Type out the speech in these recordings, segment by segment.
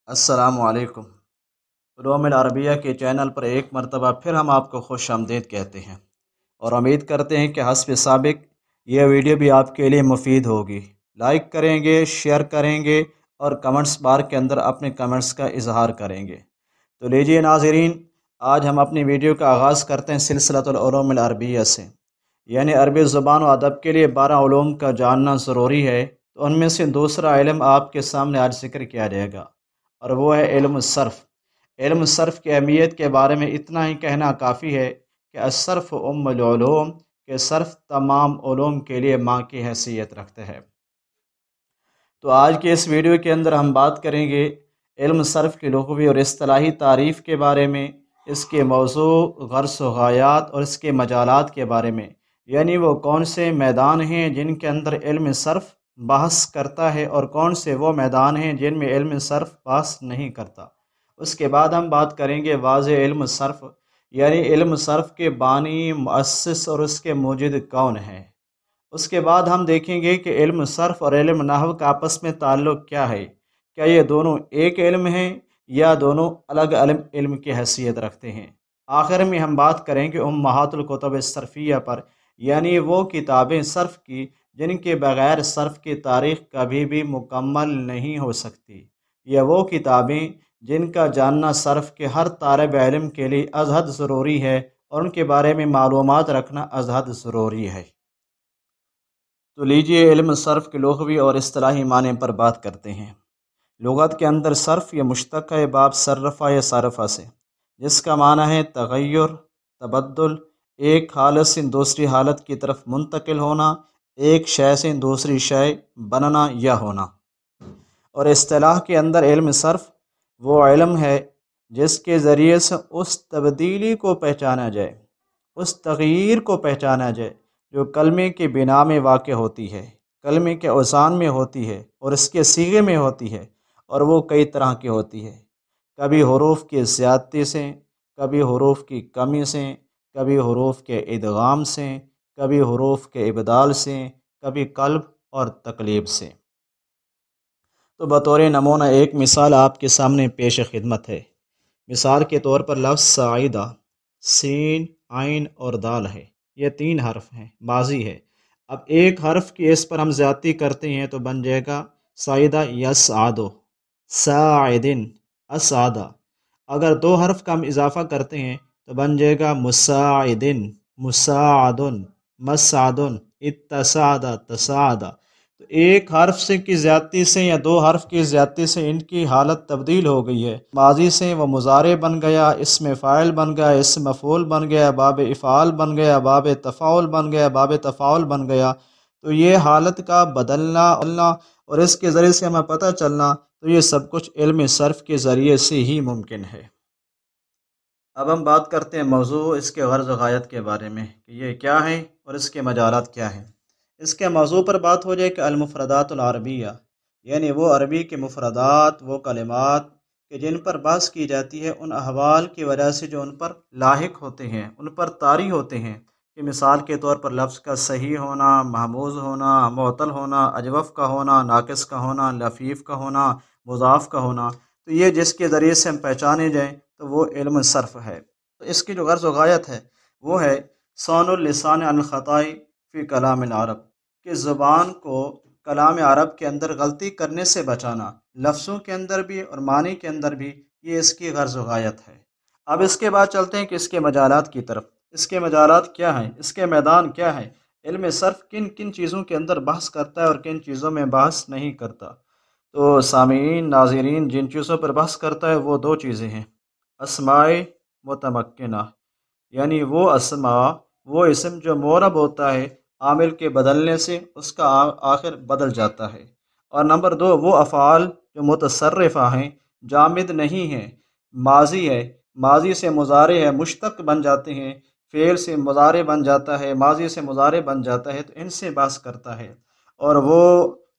अस्सलामु अलैकुम। उलूमुल अरबिया के चैनल पर एक मरतबा फिर हम आपको खुश आमदीद कहते हैं और उम्मीद करते हैं कि हस्ब साबिक यह वीडियो भी आपके लिए मुफीद होगी। लाइक करेंगे, शेयर करेंगे और कमेंट्स बार के अंदर अपने कमेंट्स का इजहार करेंगे। तो लीजिए नाज़रीन, आज हम अपनी वीडियो का आगाज़ करते हैं सिलसिलतुल उलूमुल अरबिया से, यानी अरबी ज़ुबान व अदब के लिए 12 उलूम का जानना ज़रूरी है। तो उनमें से दूसरा इल्म आपके सामने आज ज़िक्र किया जाएगा और वो है इल्म सर्फ़। इल्म सर्फ़ की अहमियत के बारे में इतना ही कहना काफ़ी है कि अस्सर्फ़ उम्मुल उलूम, के सर्फ़ तमाम उलूम के लिए माँ की हैसियत रखता है। तो आज के इस वीडियो के अंदर हम बात करेंगे इल्म सर्फ़ की लुग़वी और इस्तिलाही तारीफ़ के बारे में, इसके मौज़ू, गर्ज़ व गायात और इसके मजालात के बारे में, यानी वो कौन से मैदान हैं जिनके अंदर इल्म सर्फ़ बहस करता है और कौन से वो मैदान हैं जिनमें इल्म सर्फ़ बहस नहीं करता। उसके बाद हम बात करेंगे वाज़े इल्म सर्फ़, यानी इल्म सर्फ़ के बानी, मुअस्सिस और उसके मूजिद कौन है। उसके बाद हम देखेंगे कि इल्म सर्फ़ और इल्म नहव का आपस में ताल्लुक़ क्या है, क्या ये दोनों एक इल्म हैं या दोनों अलग अलग इल्म की हैसियत रखते हैं। आखिर में हम बात करेंगे उम्महातुल कुतुब सर्फ़िया पर, यानी वो किताबें सर्फ़ की जिनके बग़ैर सर्फ़ की तारीख़ कभी भी मुकम्मल नहीं हो सकती, या वो किताबें जिनका जानना सर्फ़ के हर तालिब इल्म के लिए अज़हद ज़रूरी है और उनके बारे में मालूमात रखना अज़हद ज़रूरी है। तो लीजिए इल्म सर्फ़ के लुग़वी और इस्तिलाही माने पर बात करते हैं। लुग़त के अंदर सर्फ़ या मुश्तक़ है बाब सर्रफ़ा या सारफ़ा से, जिसका माना है तग़य्युर, तबद्दुल, एक हालत से दूसरी हालत की तरफ मुंतकिल होना, एक शय से दूसरी शय बनना या होना। और इस्तिलाह के अंदर इल्म सर्फ़ वो इल्म है जिसके ज़रिए से उस तब्दीली को पहचाना जाए, उस तग़यीर को पहचाना जाए जो कलमे के बिना में वाक़ होती है, कलमे के अवसान में होती है और इसके सीगे में होती है, और वो कई तरह की होती है। कभी हुरूफ़ की ज़्यादती से, कभी हुरूफ़ की कमी से, कभी हुरूफ़ के इदगाम से, कभी हुरूफ़ के इबदाल से, कभी क़ल्ब और तक़लीब से। तो बतौर नमूना एक मिसाल आपके सामने पेश खिदमत है। मिसाल के तौर पर लफ्ज़ साइदा, सीन, आइन और दाल है। ये 3 हर्फ हैं, माजी है। अब एक हर्फ की इस पर हम ज़्यादती करते हैं तो बन जाएगा साइदा यसआदो, साइदिन, असादा। अगर 2 हर्फ का हम इजाफ़ा करते हैं तो बन जाएगा मुसाइदिन, मुसाअदुन, मसादुन, इत्तसादा, तसादा। तो एक हर्फ से की ज़्यादती से या 2 हर्फ की ज़्यादती से इनकी हालत तब्दील हो गई है। माजी से वो मुज़ारे बन गया, इसमें फ़ाइल बन गया, इसमें मफ़ूल बन गया, बाब इफ़ाल बन गया, बाब तफ़ाउल बन गया, बाब तफ़ाउल बन गया। तो ये हालत का बदलना और इसके ज़रिए से हमें पता चलना, तो ये सब कुछ इल्म सर्फ़ के ज़रिए से ही मुमकिन है। अब हम बात करते हैं मौज़ू, इसके गर्ज़ व गायत के बारे में कि ये क्या है और इसके मजालात क्या हैं। इसके मौज़ू पर बात हो जाए कि अल-मुफ़रदातुल अरबिया, यानी वो अरबी के मुफ़रदात, वो कलिमात कि जिन पर बहस की जाती है उन अहवाल की वजह से जो उन पर लाहिक होते हैं, उन पर तारी होते हैं। कि मिसाल के तौर पर लफ्ज़ का सही होना, महमूज़ होना, मुअत्तल होना, अजवफ़ का होना, नाक़िस का होना, लफ़ीफ़ का होना, मुज़ाफ़ का होना। तो ये जिसके ज़रिए से हम पहचाने जाएँ तो वो इल्म सर्फ़ है। तो इसकी जो गर्ज़ व गायत है वो है सौनुल लिसान अन ख़ताई फ़ी कलामिल अरब, कि ज़ुबान को कलाम अरब के अंदर गलती करने से बचाना, लफ्ज़ों के अंदर भी और मानी के अंदर भी, ये इसकी गर्ज़ व गायत है। अब इसके बाद चलते हैं कि इसके मजालात की तरफ। इसके मजालात क्या हैं, इसके मैदान क्या हैं, इल्म सर्फ़ किन किन चीज़ों के अंदर बहस करता है और किन चीज़ों में बहस नहीं करता। तो सामीन, नाज़रीन, जिन चीज़ों पर बहस करता है वो 2 चीज़ें हैं। अस्माए मुतमक्किना, यानी वो अस्मा, वो इसम जो मोरब होता है आमिल के बदलने से, उसका आखिर बदल जाता है। और नंबर 2 वो अफ़ाल जो मुतसर्रिफ़ा हैं, जामिद नहीं हैं, माजी है, माजी से मुज़ारे है, मुश्तक़ बन जाते हैं, फ़ेल से मुज़ारे बन जाता है, माजी से मुज़ारे बन जाता है, तो इनसे बहस करता है। और वो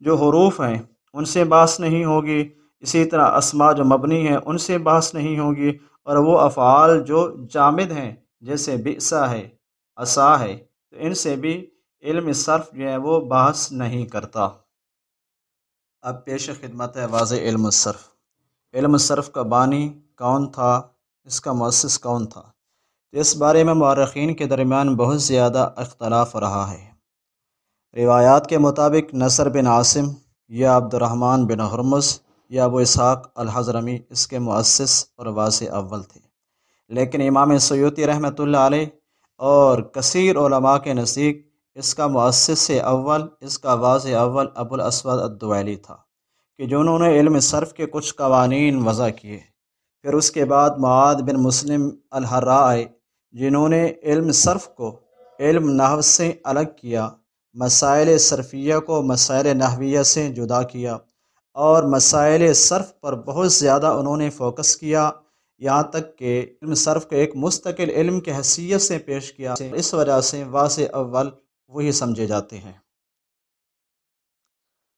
जो हुरूफ़ हैं उनसे बहस नहीं होगी। इसी तरह अस्मा जो मबनी है उनसे बहस नहीं होगी। और वो अफ़ाल जो जामिद हैं जैसे बिसा है, असा है, तो इनसे भी इल्म सर्फ़ जो है वो बहस नहीं करता। अब पेश खिदमत है वाज़े इल्म सर्फ़। علم صرف کا بانی کون تھا، اس کا مؤسس کون تھا؟ تو اس بارے میں مورخین کے درمیان بہت زیادہ اختلاف رہا ہے۔ روایات کے مطابق نصر بن عاصم یا عبد الرحمن بن ہرمز یا ابو اسحاق الحضرمی اس کے مؤسس اور واضح اول تھے، لیکن امام سیوطی رحمۃ اللہ علیہ اور کثیر علماء کے نزدیک اس کا مؤسس اول، اس کا واضح اول ابو الاسود الدویلی تھا، کہ جنہوں نے علم صرف کے کچھ قوانین وضع کیے۔ پھر اس کے بعد معاذ بن مسلم الحراء آئے، جنہوں نے علم صرف کو علم نحو سے الگ کیا، مسائل صرفیہ کو مسائل نحویہ سے جدا کیا، اور مسائل صرف پر بہت زیادہ انہوں نے فوکس کیا، یہاں تک کہ علم صرف کو ایک مستقل علم کی حیثیت سے پیش کیا۔ اس وجہ سے واضح اول وہی سمجھے جاتے ہیں۔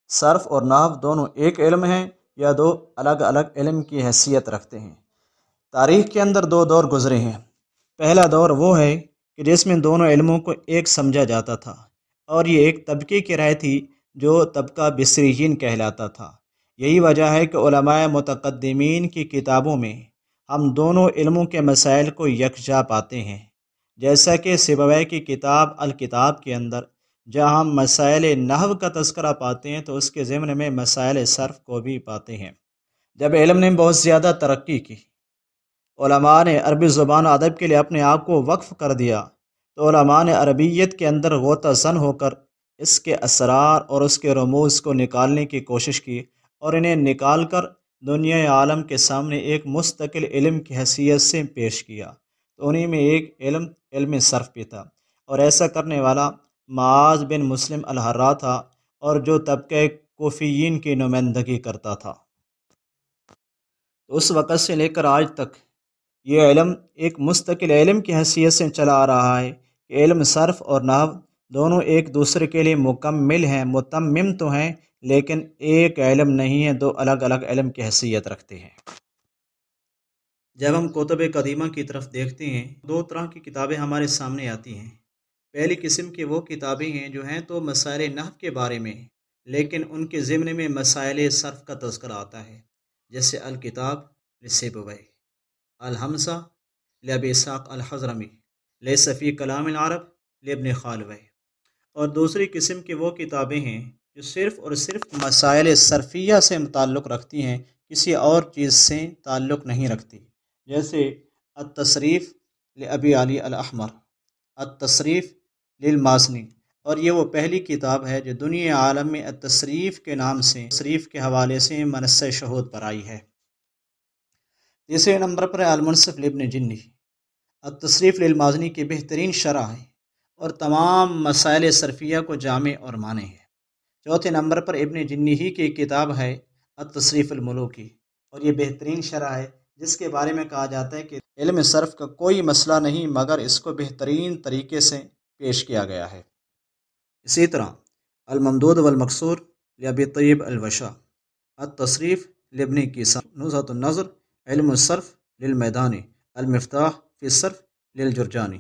صرف اور نحو دونوں ایک علم ہیں یا دو الگ الگ علم کی حیثیت رکھتے ہیں؟ تاریخ کے اندر دو دور گزرے ہیں۔ پہلا دور وہ ہے کہ جس میں دونوں علموں کو ایک سمجھا جاتا تھا، اور یہ ایک طبقے کی رائے تھی جو طبقہ بصریین کہلاتا تھا۔ یہی وجہ ہے کہ علماء متقدمین کی کتابوں میں ہم دونوں علموں کے مسائل کو یکجا پاتے ہیں، جیسا کہ سیبویہ کی کتاب الکتاب کے اندر جہاں ہم مسائل نحو کا تذکرہ پاتے ہیں تو اس کے ضمن میں مسائل صرف کو بھی پاتے ہیں۔ جب علم نے بہت زیادہ ترقی کی، علماء نے عربی زبان و ادب کے لیے اپنے آپ کو وقف کر دیا، تو علماء نے عربیت کے اندر غوطہ زن ہو کر اس کے اسرار اور اس کے رموز کو نکالنے کی کوشش کی، اور انہیں نکال کر دنیا عالم کے سامنے ایک مستقل علم کی حیثیت سے پیش کیا۔ تو انہی میں ایک علم صرف بھی تھا، اور ایسا کرنے والا معاذ بن مسلم الحراء تھا، اور جو طبقہ کوفیین کی نمائندگی کرتا تھا۔ تو اس وقت سے لے کر آج تک یہ علم ایک مستقل علم کی حیثیت سے چلا آ رہا ہے کہ علم صرف اور نحو دونوں ایک دوسرے کے لیے مکمل ہیں، متمم تو ہیں، لیکن ایک علم نہیں ہے، دو الگ الگ علم کی حیثیت رکھتے ہیں۔ جب ہم کتب قدیمہ کی طرف دیکھتے ہیں، دو طرح کی کتابیں ہمارے سامنے آتی ہیں۔ پہلی قسم کی وہ کتابیں ہیں جو ہیں تو مسائل نحو کے بارے میں، لیکن ان کے ضمن میں مسائل صرف کا تذکرہ آتا ہے، جیسے الکتاب لسیبویہ، الحمزہ لابی اسحاق الحضرمی، لیس فی کلام العرب لابن خالویہ۔ اور دوسری قسم کی وہ کتابیں ہیں جو صرف اور صرف مسائل صرفیہ سے تعلق رکھتی ہیں، کسی اور چیز سے تعلق نہیں رکھتی، جیسے التصریف لابی علی الاحمر، التصریف للمازنی، اور یہ وہ پہلی کتاب ہے جو دنیا عالم میں التصریف کے نام سے، تصریف کے حوالے سے منصہ شہود پر آئی ہے۔ تیسرے نمبر پر المنصف لابن جنی، التصریف للمازنی کی بہترین شرح ہے اور تمام مسائل صرفیہ کو جامع اور مانے ہے۔ چوتھے نمبر پر ابن جنی ہی کی کتاب ہے التصریف الملوکی، اور یہ بہترین شرح ہے جس کے بارے میں کہا جاتا ہے کہ علم صرف کا کوئی مسئلہ نہیں مگر اس کو بہترین طریقے سے پیش کیا گیا ہے۔ اسی طرح الممدود والمقصور لابی طیب الوشا، التصریف لابن کیسان، نزہۃ النظر، علم الصرف للمیدانی، المفتاح فی الصرف للجرجانی۔